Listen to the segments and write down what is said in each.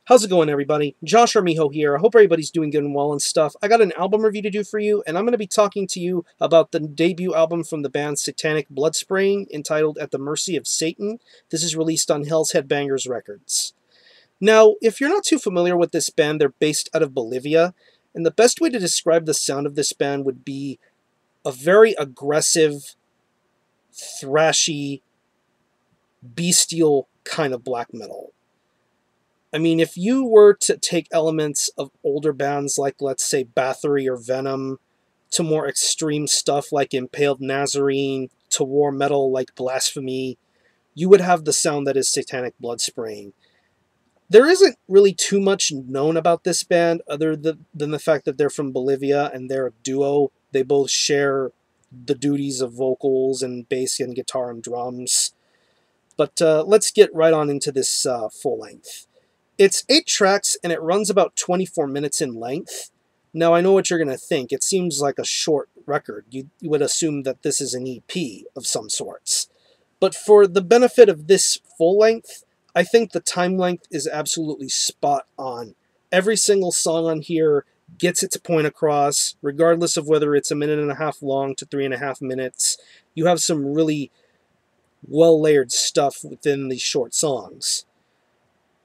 How's it going, everybody? Josh Armijo here. I hope everybody's doing good and well and stuff. I got an album review to do for you, and I'm going to be talking to you about the debut album from the band Satanic Bloodspraying, entitled At the Mercy of Satan. This is released on Hells Headbangers Records. Now, if you're not too familiar with this band, they're based out of Bolivia, and the best way to describe the sound of this band would be a very aggressive, thrashy, bestial kind of black metal. I mean, if you were to take elements of older bands like, let's say, Bathory or Venom, to more extreme stuff like Impaled Nazarene, to war metal like Blasphemy, you would have the sound that is Satanic Bloodspraying. There isn't really too much known about this band other than the fact that they're from Bolivia and they're a duo. They both share the duties of vocals and bass and guitar and drums. But let's get right on into this full length. It's 8 tracks, and it runs about 24 minutes in length. Now, I know what you're going to think. It seems like a short record. You would assume that this is an EP of some sorts. But for the benefit of this full length, I think the time length is absolutely spot on. Every single song on here gets its point across, regardless of whether it's a minute and a half long to 3.5 minutes. You have some really well-layered stuff within these short songs.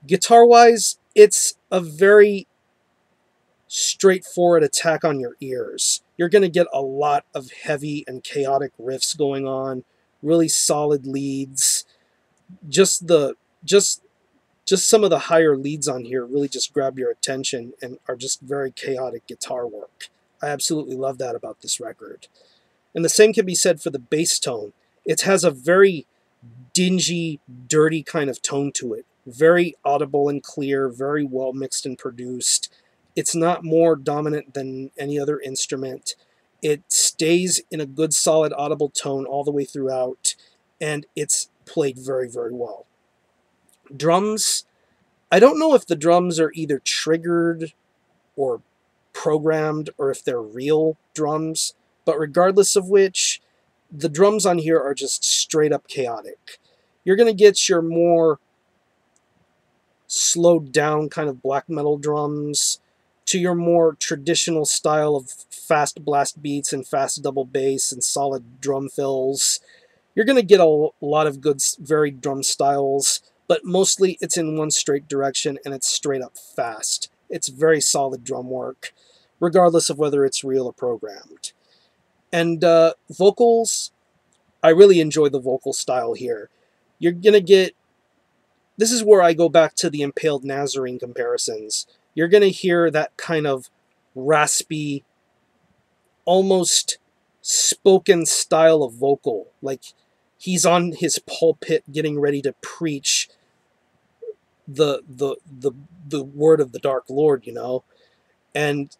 Guitar-wise, it's a very straightforward attack on your ears. You're going to get a lot of heavy and chaotic riffs going on, really solid leads. Just some of the higher leads on here really just grab your attention and are just very chaotic guitar work. I absolutely love that about this record. And the same can be said for the bass tone. It has a very dingy, dirty kind of tone to it. Very audible and clear, very well mixed and produced. It's not more dominant than any other instrument. It stays in a good, solid, audible tone all the way throughout, and it's played very, very well. Drums, I don't know if the drums are either triggered or programmed or if they're real drums, but regardless of which, the drums on here are just straight up chaotic. You're going to get your more slowed down kind of black metal drums to your more traditional style of fast blast beats and fast double bass and solid drum fills. You're going to get a lot of good varied drum styles, but mostly it's in one straight direction and it's straight up fast. It's very solid drum work, regardless of whether it's real or programmed. And vocals, I really enjoy the vocal style here. You're going to get, this is where I go back to the Impaled Nazarene comparisons. You're going to hear that kind of raspy, almost spoken style of vocal. Like he's on his pulpit getting ready to preach the word of the Dark Lord, you know? And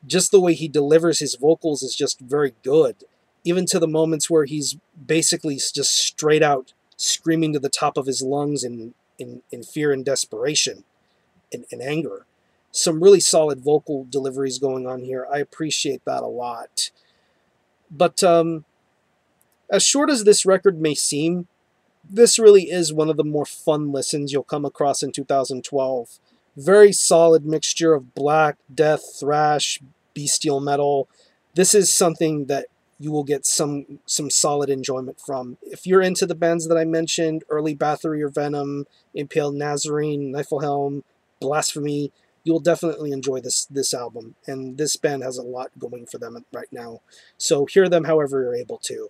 just the way he delivers his vocals is just very good. Even to the moments where he's basically just straight out screaming to the top of his lungs in fear and desperation and anger. Some really solid vocal deliveries going on here. I appreciate that a lot. But as short as this record may seem, this really is one of the more fun listens you'll come across in 2012. Very solid mixture of black, death, thrash, bestial metal. This is something that you will get some solid enjoyment from. If you're into the bands that I mentioned, early Bathory or Venom, Impaled Nazarene, Niflheim, Blasphemy, you'll definitely enjoy this album. And this band has a lot going for them right now. So hear them however you're able to.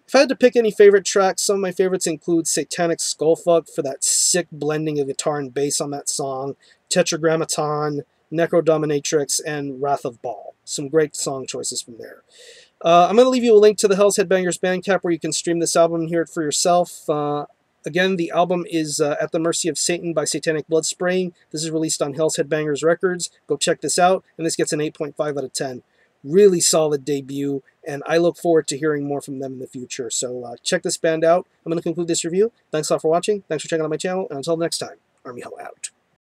If I had to pick any favorite tracks, some of my favorites include Satanic Skullfuck for that sick blending of guitar and bass on that song, Tetragrammaton, Necrodominatrix, and Wrath of Baal. Some great song choices from there. I'm going to leave you a link to the Hells Headbangers Bandcamp where you can stream this album and hear it for yourself. Again, the album is At the Mercy of Satan by Satanic Bloodspraying. This is released on Hells Headbangers Records. Go check this out, and this gets an 8.5 out of 10. Really solid debut, and I look forward to hearing more from them in the future. So check this band out. I'm going to conclude this review. Thanks a lot for watching. Thanks for checking out my channel, and until next time, Armijo out.